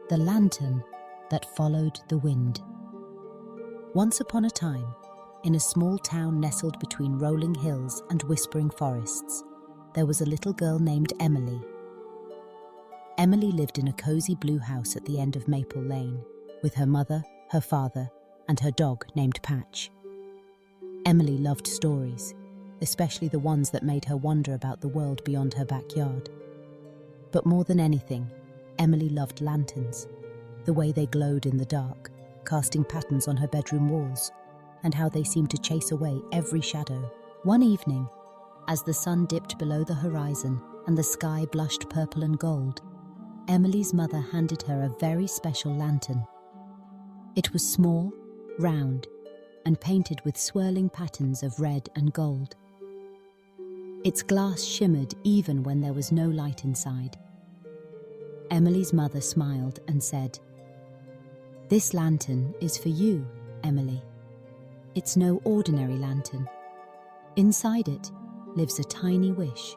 The lantern that followed the wind. Once upon a time, in a small town nestled between rolling hills and whispering forests, there was a little girl named Emily. Emily lived in a cozy blue house at the end of Maple Lane, with her mother, her father, and her dog named Patch. Emily loved stories, especially the ones that made her wonder about the world beyond her backyard. But more than anything, Emily loved lanterns, the way they glowed in the dark, casting patterns on her bedroom walls, and how they seemed to chase away every shadow. One evening, as the sun dipped below the horizon and the sky blushed purple and gold, Emily's mother handed her a very special lantern. It was small, round, and painted with swirling patterns of red and gold. Its glass shimmered even when there was no light inside. Emily's mother smiled and said, "This lantern is for you, Emily. It's no ordinary lantern. Inside it lives a tiny wish.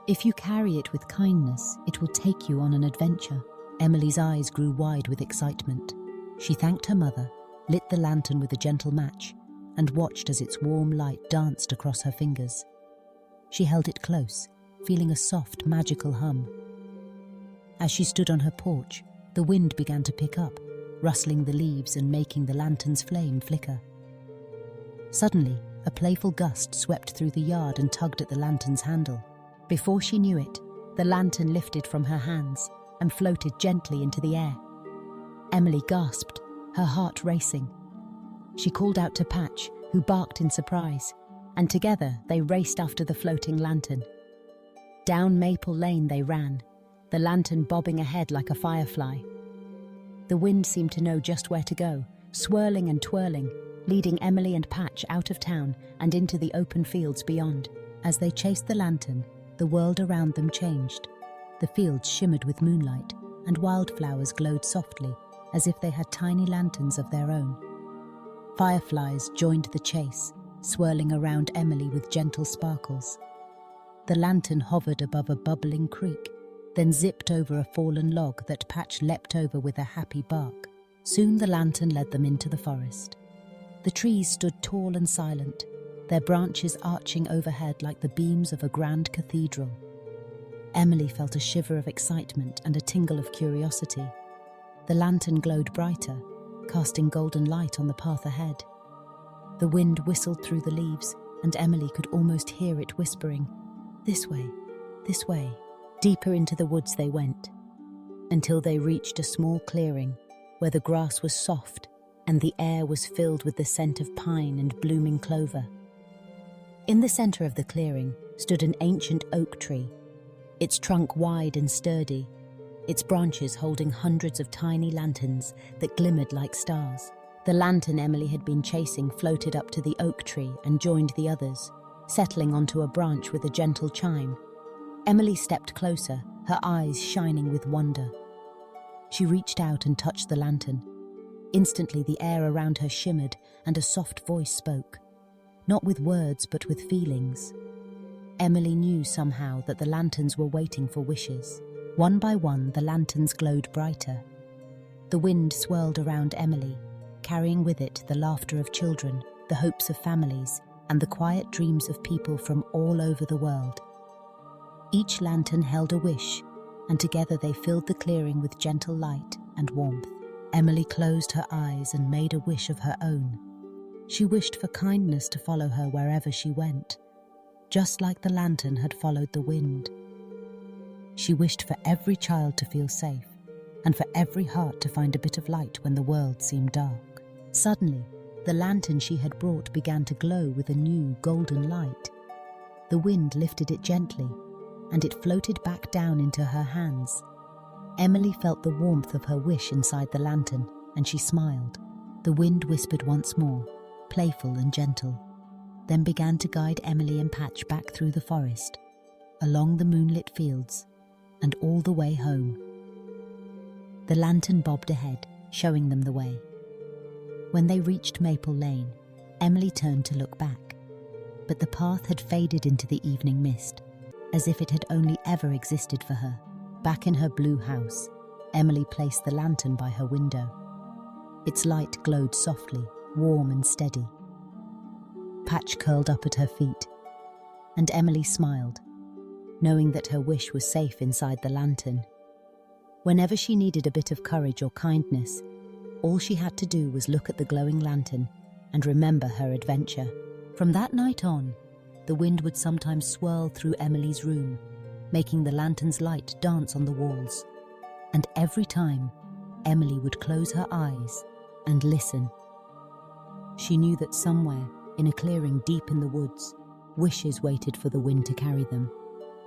If you carry it with kindness, it will take you on an adventure." Emily's eyes grew wide with excitement. She thanked her mother, lit the lantern with a gentle match, and watched as its warm light danced across her fingers. She held it close, feeling a soft, magical hum. As she stood on her porch, the wind began to pick up, rustling the leaves and making the lantern's flame flicker. Suddenly, a playful gust swept through the yard and tugged at the lantern's handle. Before she knew it, the lantern lifted from her hands and floated gently into the air. Emily gasped, her heart racing. She called out to Patch, who barked in surprise, and together they raced after the floating lantern. Down Maple Lane they ran, the lantern bobbing ahead like a firefly. The wind seemed to know just where to go, swirling and twirling, leading Emily and Patch out of town and into the open fields beyond. As they chased the lantern, the world around them changed. The fields shimmered with moonlight, and wildflowers glowed softly, as if they had tiny lanterns of their own. Fireflies joined the chase, swirling around Emily with gentle sparkles. The lantern hovered above a bubbling creek, then zipped over a fallen log that Patch leapt over with a happy bark. Soon the lantern led them into the forest. The trees stood tall and silent, their branches arching overhead like the beams of a grand cathedral. Emily felt a shiver of excitement and a tingle of curiosity. The lantern glowed brighter, casting golden light on the path ahead. The wind whistled through the leaves, and Emily could almost hear it whispering, "This way, this way." Deeper into the woods they went, until they reached a small clearing where the grass was soft and the air was filled with the scent of pine and blooming clover. In the center of the clearing stood an ancient oak tree, its trunk wide and sturdy, its branches holding hundreds of tiny lanterns that glimmered like stars. The lantern Emily had been chasing floated up to the oak tree and joined the others, settling onto a branch with a gentle chime. Emily stepped closer, her eyes shining with wonder. She reached out and touched the lantern. Instantly the air around her shimmered and a soft voice spoke, not with words but with feelings. Emily knew somehow that the lanterns were waiting for wishes. One by one, the lanterns glowed brighter. The wind swirled around Emily, carrying with it the laughter of children, the hopes of families, and the quiet dreams of people from all over the world. Each lantern held a wish, and together they filled the clearing with gentle light and warmth. Emily closed her eyes and made a wish of her own. She wished for kindness to follow her wherever she went, just like the lantern had followed the wind. She wished for every child to feel safe, and for every heart to find a bit of light when the world seemed dark. Suddenly, the lantern she had brought began to glow with a new golden light. The wind lifted it gently, and it floated back down into her hands. Emily felt the warmth of her wish inside the lantern, and she smiled. The wind whispered once more, playful and gentle, then began to guide Emily and Patch back through the forest, along the moonlit fields, and all the way home. The lantern bobbed ahead, showing them the way. When they reached Maple Lane, Emily turned to look back, but the path had faded into the evening mist, as if it had only ever existed for her. Back in her blue house, Emily placed the lantern by her window. Its light glowed softly, warm and steady. Patch curled up at her feet, and Emily smiled, knowing that her wish was safe inside the lantern. Whenever she needed a bit of courage or kindness, all she had to do was look at the glowing lantern and remember her adventure. From that night on, the wind would sometimes swirl through Emily's room, making the lantern's light dance on the walls. And every time, Emily would close her eyes and listen. She knew that somewhere, in a clearing deep in the woods, wishes waited for the wind to carry them,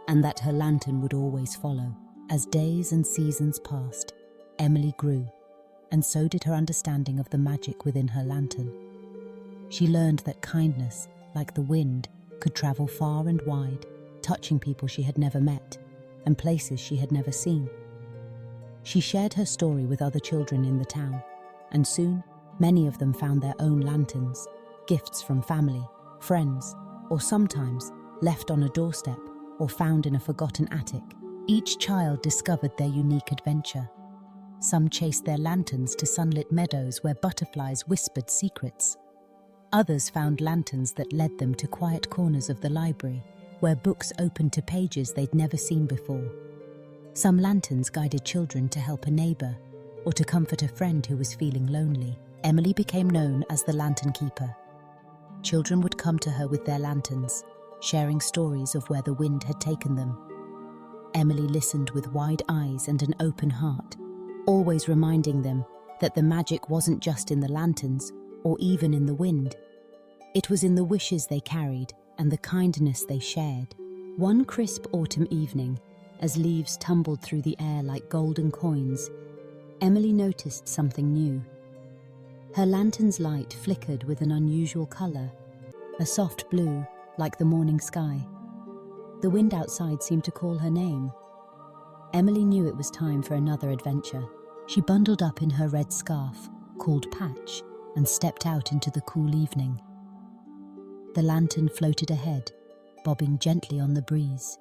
and that her lantern would always follow. As days and seasons passed, Emily grew, and so did her understanding of the magic within her lantern. She learned that kindness, like the wind, could travel far and wide, touching people she had never met and places she had never seen. She shared her story with other children in the town, and soon many of them found their own lanterns, gifts from family, friends, or sometimes left on a doorstep or found in a forgotten attic. Each child discovered their unique adventure. Some chased their lanterns to sunlit meadows where butterflies whispered secrets. Others found lanterns that led them to quiet corners of the library, where books opened to pages they'd never seen before. Some lanterns guided children to help a neighbor or to comfort a friend who was feeling lonely. Emily became known as the Lantern Keeper. Children would come to her with their lanterns, sharing stories of where the wind had taken them. Emily listened with wide eyes and an open heart, always reminding them that the magic wasn't just in the lanterns or even in the wind. It was in the wishes they carried and the kindness they shared. One crisp autumn evening, as leaves tumbled through the air like golden coins, Emily noticed something new. Her lantern's light flickered with an unusual color, a soft blue like the morning sky. The wind outside seemed to call her name. Emily knew it was time for another adventure. She bundled up in her red scarf, called Patch, and stepped out into the cool evening. The lantern floated ahead, bobbing gently on the breeze.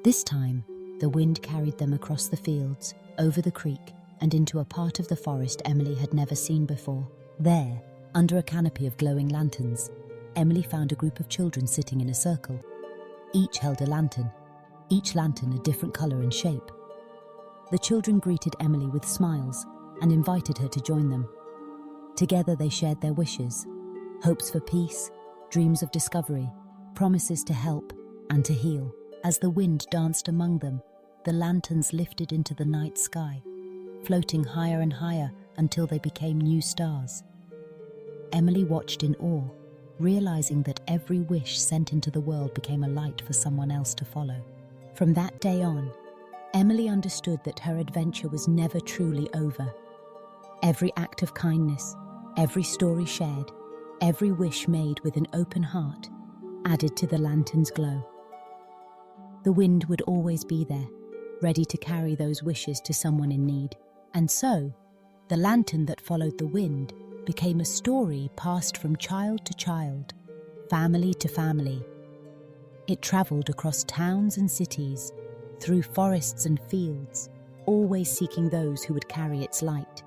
This time, the wind carried them across the fields, over the creek, and into a part of the forest Emily had never seen before. There, under a canopy of glowing lanterns, Emily found a group of children sitting in a circle. Each held a lantern, each lantern a different color and shape. The children greeted Emily with smiles and invited her to join them. Together they shared their wishes, hopes for peace, dreams of discovery, promises to help and to heal. As the wind danced among them, the lanterns lifted into the night sky, floating higher and higher until they became new stars. Emily watched in awe, realizing that every wish sent into the world became a light for someone else to follow. From that day on, Emily understood that her adventure was never truly over. Every act of kindness, every story shared, every wish made with an open heart added to the lantern's glow. The wind would always be there, ready to carry those wishes to someone in need. And so, the lantern that followed the wind became a story passed from child to child, family to family. It traveled across towns and cities, through forests and fields, always seeking those who would carry its light.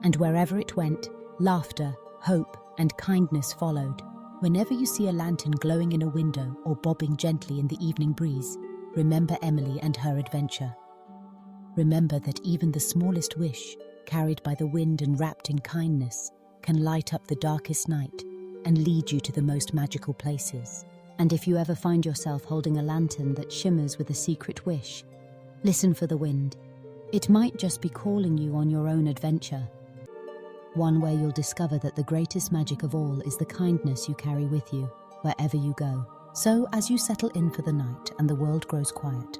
And wherever it went, laughter, hope, and kindness followed. Whenever you see a lantern glowing in a window or bobbing gently in the evening breeze, remember Emily and her adventure. Remember that even the smallest wish, carried by the wind and wrapped in kindness, can light up the darkest night and lead you to the most magical places. And if you ever find yourself holding a lantern that shimmers with a secret wish, listen for the wind. It might just be calling you on your own adventure. One where you'll discover that the greatest magic of all is the kindness you carry with you, wherever you go. So, as you settle in for the night and the world grows quiet,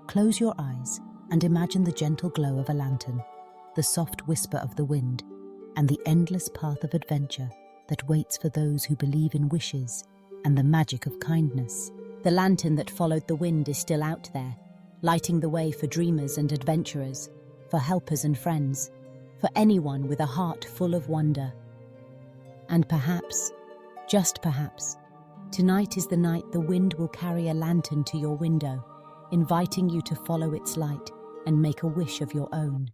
close your eyes and imagine the gentle glow of a lantern, the soft whisper of the wind, and the endless path of adventure that waits for those who believe in wishes and the magic of kindness. The lantern that followed the wind is still out there, lighting the way for dreamers and adventurers, for helpers and friends, for anyone with a heart full of wonder. And perhaps, just perhaps, tonight is the night the wind will carry a lantern to your window, inviting you to follow its light and make a wish of your own.